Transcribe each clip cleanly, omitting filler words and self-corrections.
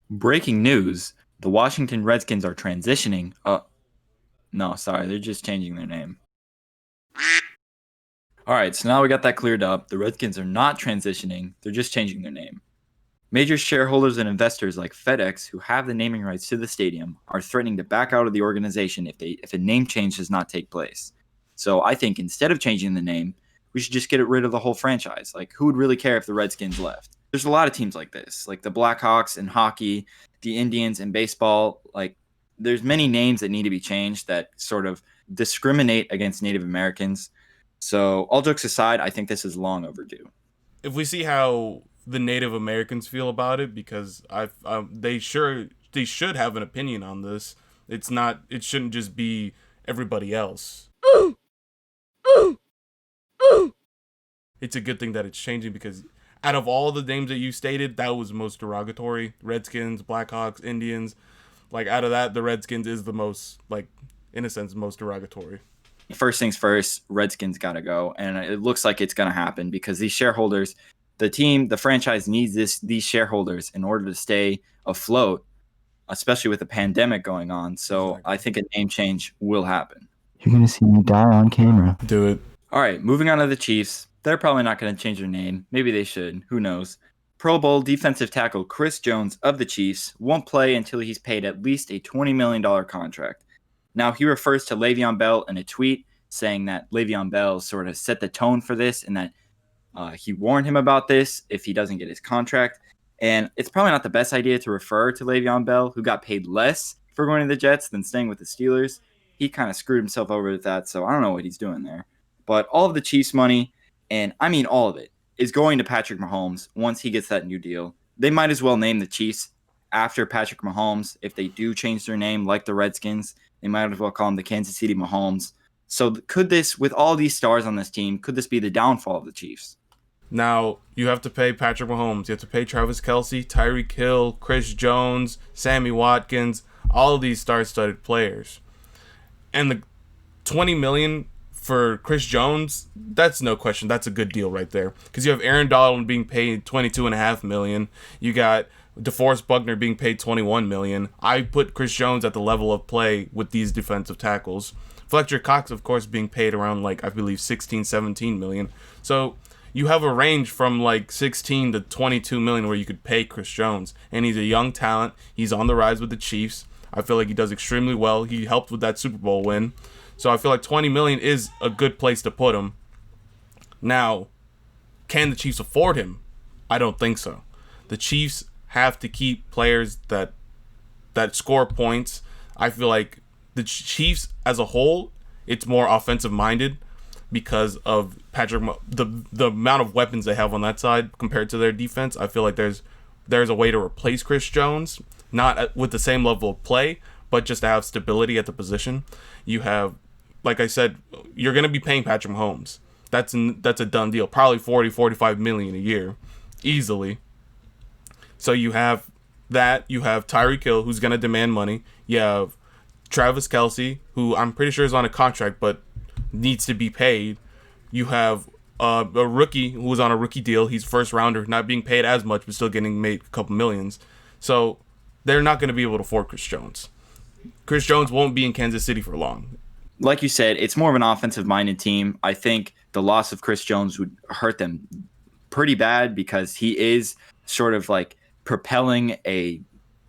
Breaking news: the Washington Redskins are transitioning. No, sorry, they're just changing their name. All right, so now we got that cleared up. The Redskins are not transitioning; they're just changing their name. Major shareholders and investors like FedEx, who have the naming rights to the stadium, are threatening to back out of the organization if a name change does not take place. So I think instead of changing the name, we should just get rid of the whole franchise. Like, who would really care if the Redskins left? There's a lot of teams like this, like the Blackhawks in hockey, the Indians in baseball. Like, there's many names that need to be changed that sort of discriminate against Native Americans. So all jokes aside, I think this is long overdue. If we see how the Native Americans feel about it, because they should have an opinion on this. It's not. It shouldn't just be everybody else. It's a good thing that it's changing because out of all the names that you stated, that was most derogatory. Redskins, Blackhawks, Indians. Like out of that, the Redskins is the most like in a sense most derogatory. First things first, Redskins got to go, and it looks like it's going to happen because these shareholders, the franchise needs these shareholders in order to stay afloat, especially with the pandemic going on. So I Exactly. think a name change will happen. You're gonna see me die on camera. Do it. All right, moving on to the Chiefs. They're probably not going to change their name. Maybe they should. Who knows? Pro Bowl defensive tackle Chris Jones of the Chiefs won't play until he's paid at least a $20 million contract. Now, he refers to Le'Veon Bell in a tweet saying that Le'Veon Bell sort of set the tone for this and that he warned him about this if he doesn't get his contract. And it's probably not the best idea to refer to Le'Veon Bell, who got paid less for going to the Jets than staying with the Steelers. He kind of screwed himself over with that, so I don't know what he's doing there. But all of the Chiefs' money, and I mean all of it, is going to Patrick Mahomes once he gets that new deal. They might as well name the Chiefs after Patrick Mahomes if they do change their name like the Redskins. They might as well call them the Kansas City Mahomes. So could this, with all these stars on this team, could this be the downfall of the Chiefs? Now you have to pay Patrick Mahomes. You have to pay Travis Kelsey, Tyreek Hill, Chris Jones, Sammy Watkins, all of these star-studded players. And the 20 million for Chris Jones, that's no question. That's a good deal right there. Because you have Aaron Donald being paid 22.5 million. You got DeForest Buckner being paid 21 million. I put Chris Jones at the level of play with these defensive tackles. Fletcher Cox, of course, being paid around like I believe 16, 17 million. So you have a range from like 16 to 22 million where you could pay Chris Jones. And he's a young talent. He's on the rise with the Chiefs. I feel like he does extremely well. He helped with that Super Bowl win. So I feel like 20 million is a good place to put him. Now, can the Chiefs afford him? I don't think so. The Chiefs have to keep players that score points. I feel like the Chiefs as a whole, it's more offensive minded because of the amount of weapons they have on that side compared to their defense. I feel like there's a way to replace Chris Jones, not with the same level of play, but just to have stability at the position. You have, like I said, you're going to be paying Patrick Mahomes. That's a done deal. Probably 40, 45 million a year, easily. So you have that. You have Tyreek Hill, who's going to demand money. You have Travis Kelsey, who I'm pretty sure is on a contract, but needs to be paid. You have a rookie who was on a rookie deal. He's first rounder, not being paid as much, but still getting made a couple millions. So they're not going to be able to afford Chris Jones. Chris Jones won't be in Kansas City for long. Like you said, it's more of an offensive-minded team. I think the loss of Chris Jones would hurt them pretty bad because he is sort of like propelling a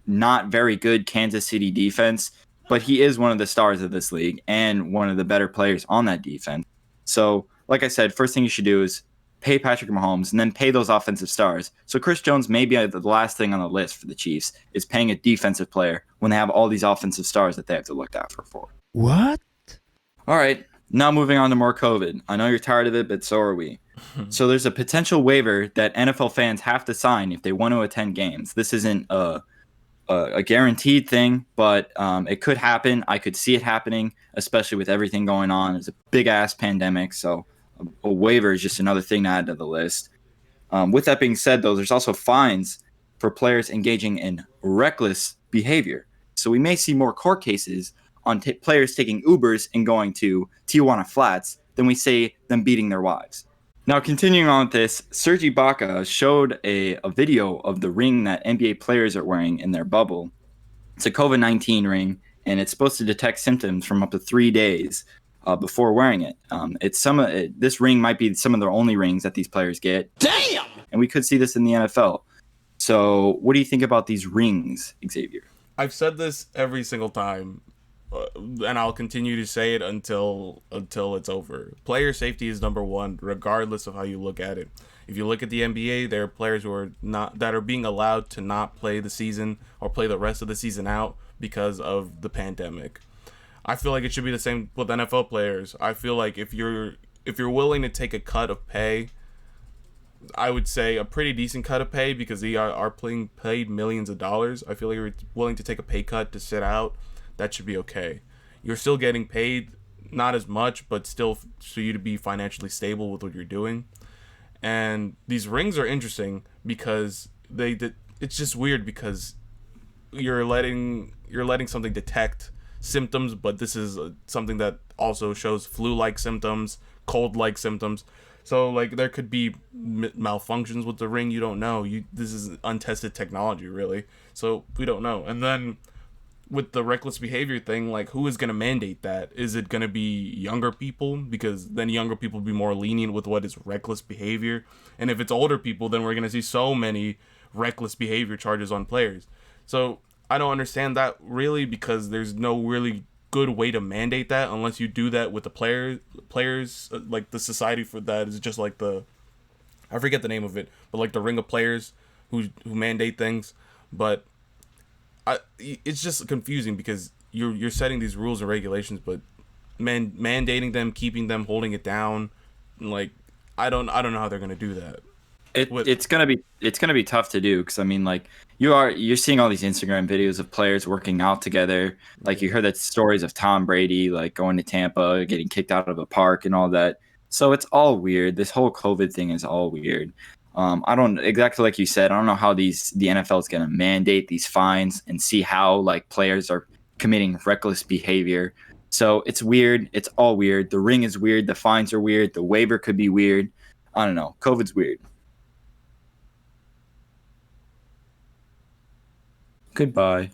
not very good Kansas City defense, but he is one of the stars of this league and one of the better players on that defense. So, like I said, first thing you should do is pay Patrick Mahomes and then pay those offensive stars. So Chris Jones may be the last thing on the list for the Chiefs is paying a defensive player when they have all these offensive stars that they have to look out for. What? All right, now moving on to more COVID. I know you're tired of it, but so are we. So there's a potential waiver that NFL fans have to sign if they want to attend games. This isn't a guaranteed thing, but it could happen. I could see it happening, especially with everything going on. It's a big-ass pandemic, so a waiver is just another thing to add to the list. With that being said, though, there's also fines for players engaging in reckless behavior. So we may see more court cases on players taking Ubers and going to Tijuana Flats than we say them beating their wives. Now, continuing on with this, Serge Ibaka showed a video of the ring that NBA players are wearing in their bubble. It's a COVID-19 ring, and it's supposed to detect symptoms from up to 3 days before wearing it. This ring might be some of the only rings that these players get. Damn! And we could see this in the NFL. So, what do you think about these rings, Xavier? I've said this every single time, and I'll continue to say it until it's over. Player safety is number one, regardless of how you look at it. If you look at the NBA, there are players who are being allowed to not play the season or play the rest of the season out because of the pandemic. I feel like it should be the same with NFL players. I feel like if you're willing to take a cut of pay, I would say a pretty decent cut of pay because they are paid millions of dollars. I feel like you're willing to take a pay cut to sit out. That should be okay. You're still getting paid, not as much, but still for you to be financially stable with what you're doing. And these rings are interesting because it's just weird because you're letting something detect symptoms, but this is something that also shows flu-like symptoms, cold-like symptoms. So like there could be malfunctions with the ring. You don't know. This is untested technology, really. So we don't know. And then with the reckless behavior thing, like who is going to mandate that? Is it going to be younger people? Because then younger people will be more lenient with what is reckless behavior. And if it's older people, then we're going to see so many reckless behavior charges on players. So I don't understand that really because there's no really good way to mandate that unless you do that with the players like the society for that is just like I forget the name of it, but like the ring of players who mandate things. But it's just confusing because you're setting these rules and regulations, but mandating them, keeping them, holding it down, like I don't know how they're gonna do that. It's gonna be tough to do because I mean, like you're seeing all these Instagram videos of players working out together. Like you heard that stories of Tom Brady like going to Tampa, getting kicked out of a park, and all that. So it's all weird. This whole COVID thing is all weird. I don't exactly like you said. I don't know how the NFL is gonna mandate these fines and see how like players are committing reckless behavior. So it's weird. It's all weird. The ring is weird. The fines are weird. The waiver could be weird. I don't know. COVID's weird. Goodbye.